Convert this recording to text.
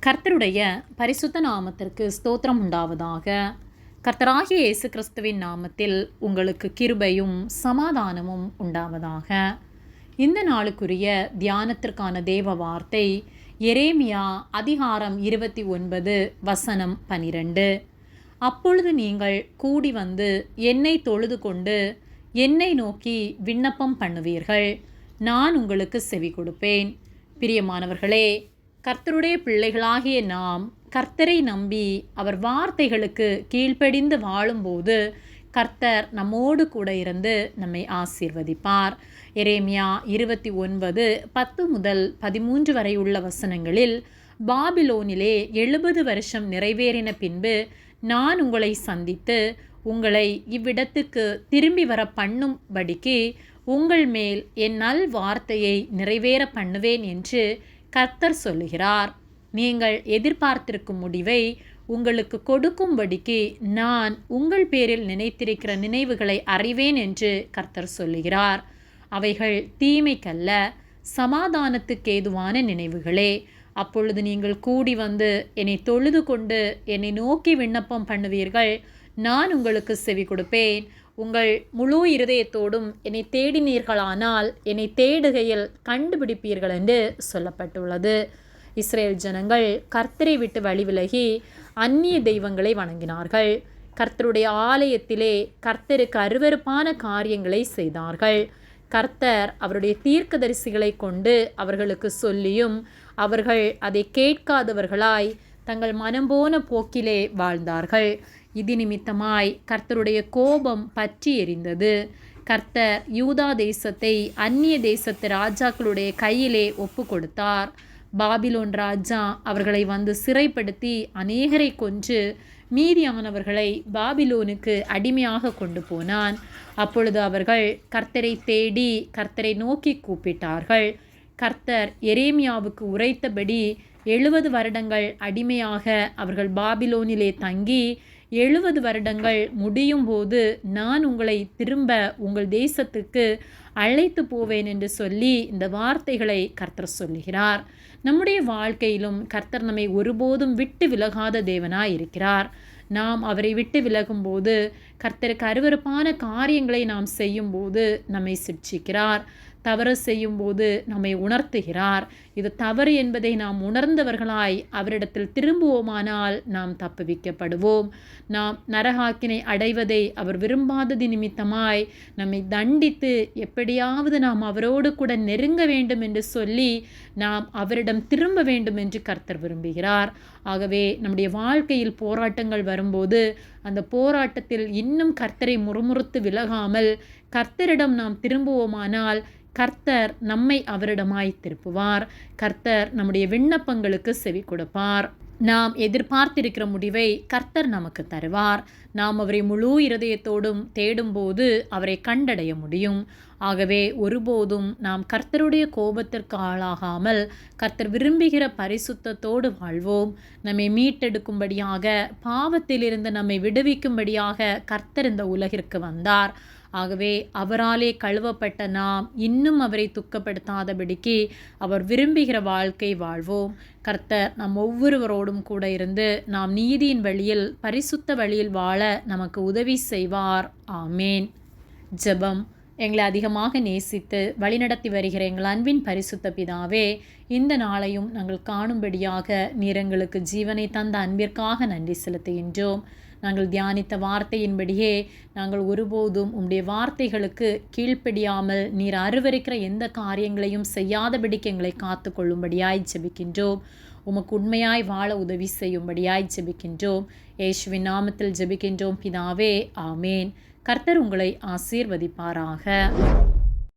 கர்த்தருடைய பரிசுத்த நாமத்திற்கு ஸ்தோத்திரம் உண்டாவதாக. கர்த்தராகிய இயேசு கிறிஸ்துவின் நாமத்தில் உங்களுக்கு கிருபையும் சமாதானமும் உண்டாவதாக. இந்த நாளுக்குரிய தியானத்திற்கான தேவ வார்த்தை எரேமியா அதிகாரம் 29 வசனம் 12. அப்பொழுது நீங்கள் கூடி வந்து என்னை தொழுது கொண்டு என்னை நோக்கி விண்ணப்பம் பண்ணுவீர்கள், நான் உங்களுக்கு செவி கொடுப்பேன். பிரியமானவர்களே, கர்த்தருடைய பிள்ளைகளாகிய நாம் கர்த்தரை நம்பி அவர் வார்த்தைகளுக்கு கீழ்ப்படிந்து வாழும்போது கர்த்தர் நம்மோடு கூட இருந்து நம்மை ஆசீர்வதிப்பார். எரேமியா 29 10 முதல் 13 வரை உள்ள வசனங்களில், பாபிலோனிலே 70 வருஷம் நிறைவேறின பின்பு நான் உங்களை சந்தித்து உங்களை இவ்விடத்துக்கு திரும்பி வர பண்ணும்படிக்கு உங்கள் மேல் என் நல் வார்த்தையை நிறைவேற பண்ணுவேன் என்று கர்த்தர் சொல்லுகிறார். நீங்கள் எதிர்பார்த்திருக்கும் முடிவை உங்களுக்கு கொடுக்கும்படிக்கு நான் உங்கள் பேரில் நினைத்திருக்கிற நினைவுகளை அறிவேன் என்று கர்த்தர் சொல்லுகிறார். அவைகள் தீமைக்கல்ல, சமாதானத்துக்கேதுவான நினைவுகளே. அப்பொழுது நீங்கள் கூடி வந்து என்னை தொழுது கொண்டு என்னை நோக்கி விண்ணப்பம் பண்ணுவீர்கள், நான் உங்களுக்கு செவி கொடுப்பேன். உங்கள் முழு இருதயத்தோடும் என்னை தேடினீர்களானால் என்னை தேடுகையில் கண்டுபிடிப்பீர்கள் என்று சொல்லப்பட்டுள்ளது. இஸ்ரேல் ஜனங்கள் கர்த்தரை விட்டு வழிவிலகி அந்நிய தெய்வங்களை வணங்கினார்கள். கர்த்தருடைய ஆலயத்திலே கர்த்தருக்கு அருவருப்பான காரியங்களை செய்தார்கள். கர்த்தர் அவருடைய தீர்க்கதரிசிகளை கொண்டு அவர்களுக்கு சொல்லியும் அவர்கள் அதை கேட்காதவர்களாய் தங்கள் மனம்போன போக்கிலே வாழ்ந்தார்கள். இது நிமித்தமாய் கர்த்தருடைய கோபம் பற்றி எரிந்தது. கர்த்தர் யூதா தேசத்தை அந்நிய தேசத்து ராஜாக்களுடைய கையிலே ஒப்பு கொடுத்தார். பாபிலோன் ராஜா அவர்களை வந்து சிறைப்படுத்தி அநேகரை கொன்று மீதியானவர்களை பாபிலோனுக்கு அடிமையாக கொண்டு போனான். அப்பொழுது அவர்கள் கர்த்தரை தேடி கர்த்தரை நோக்கி கூப்பிட்டார்கள். கர்த்தர் எரேமியாவுக்கு உரைத்தபடி 70 வருடங்கள் அடிமையாக அவர்கள் பாபிலோனிலே தங்கி 70 வருடங்கள் முடியும் போது நான் உங்களை திரும்ப உங்கள் தேசத்துக்கு அழைத்து போவேன் என்று சொல்லி இந்த வார்த்தைகளை கர்த்தர் சொல்லுகிறார். நம்முடைய வாழ்க்கையிலும் கர்த்தர் நம்மை ஒருபோதும் விட்டு விலகாத தேவனாய் இருக்கிறார். நாம் அவரை விட்டு விலகும்போது கர்த்தருக்கு அருவருப்பான காரியங்களை நாம் செய்யும்போது நம்மை சிட்சிக்கிறார். தவறு செய்யும்போது நம்மை உணர்த்துகிறார். இது தவறு என்பதை நாம் உணர்ந்தவர்களாய் அவரிடத்தில் திரும்புவோமானால் நாம் தப்புவிக்கப்படுவோம். நாம் நரகாக்கினை அடைவதை அவர் விரும்பாதது நிமித்தமாய் நம்மை தண்டித்து எப்படியாவது நாம் அவரோடு கூட நெருங்க வேண்டும் என்று சொல்லி நாம் அவரிடம் திரும்ப வேண்டும் என்று கர்த்தர் விரும்புகிறார். ஆகவே நம்முடைய வாழ்க்கையில் போராட்டங்கள் வரும்போது அந்த போராட்டத்தில் இன்னும் கர்த்தரை முறுமுறுத்து விலகாமல் கர்த்தரிடம் நாம் திரும்புவோமானால் கர்த்தர் நம்மை அவரிடமாய் திருப்புவார். கர்த்தர் நம்முடைய விண்ணப்பங்களுக்கு செவி கொடுப்பார். நாம் எதிர்பார்த்திருக்கிற முடிவை கர்த்தர் நமக்கு தருவார். நாம் அவரை முழு இருதயத்தோடும் தேடும்போது அவரை கண்டடைய முடியும். ஆகவே ஒருபோதும் நாம் கர்த்தருடைய கோபத்திற்கு ஆளாகாமல் கர்த்தர் விரும்புகிற பரிசுத்தத்தோடு வாழ்வோம். நம்மை மீட்டெடுக்கும்படியாக, பாவத்திலிருந்து நம்மை விடுவிக்கும்படியாக கர்த்தர் இந்த உலகிற்கு வந்தார். ஆகவே அவராலே கழுவப்பட்ட நாம் இன்னும் அவரை துக்கப்படுத்தாதபடிக்கு அவர் விரும்புகிற வாழ்க்கை வாழ்வோம். கர்த்தர் நம் ஒவ்வொருவரோடும் கூட இருந்து நாம் நீதியின் வழியில் பரிசுத்த வழியில் வாழ நமக்கு உதவி செய்வார். ஆமேன். ஜெபம். எங்களை அதிகமாக நேசித்து வழிநடத்தி வருகிற எங்கள் அன்பின் பரிசுத்த பிதாவே, இந்த நாளையும் நாங்கள் காணும்படியாக நீர் எங்களுக்கு ஜீவனை தந்த அன்பிற்காக நன்றி செலுத்துகின்றோம். நாங்கள் தியானித்த வார்த்தையின்படியே நாங்கள் ஒருபோதும் உம்முடைய வார்த்தைகளுக்கு கீழ்ப்படியாமல் நீர் அருவருக்கிற எந்த காரியங்களையும் செய்யாதபடிக்கு எங்களை காத்து கொள்ளும்படியாய் ஜெபிக்கின்றோம். உமக்கு உண்மையாய் வாழ உதவி செய்யும்படியாய் ஜெபிக்கின்றோம். இயேசுவின் நாமத்தில் ஜெபிக்கின்றோம் பிதாவே. ஆமேன். கர்த்தர் உங்களை ஆசீர்வதிப்பாராக.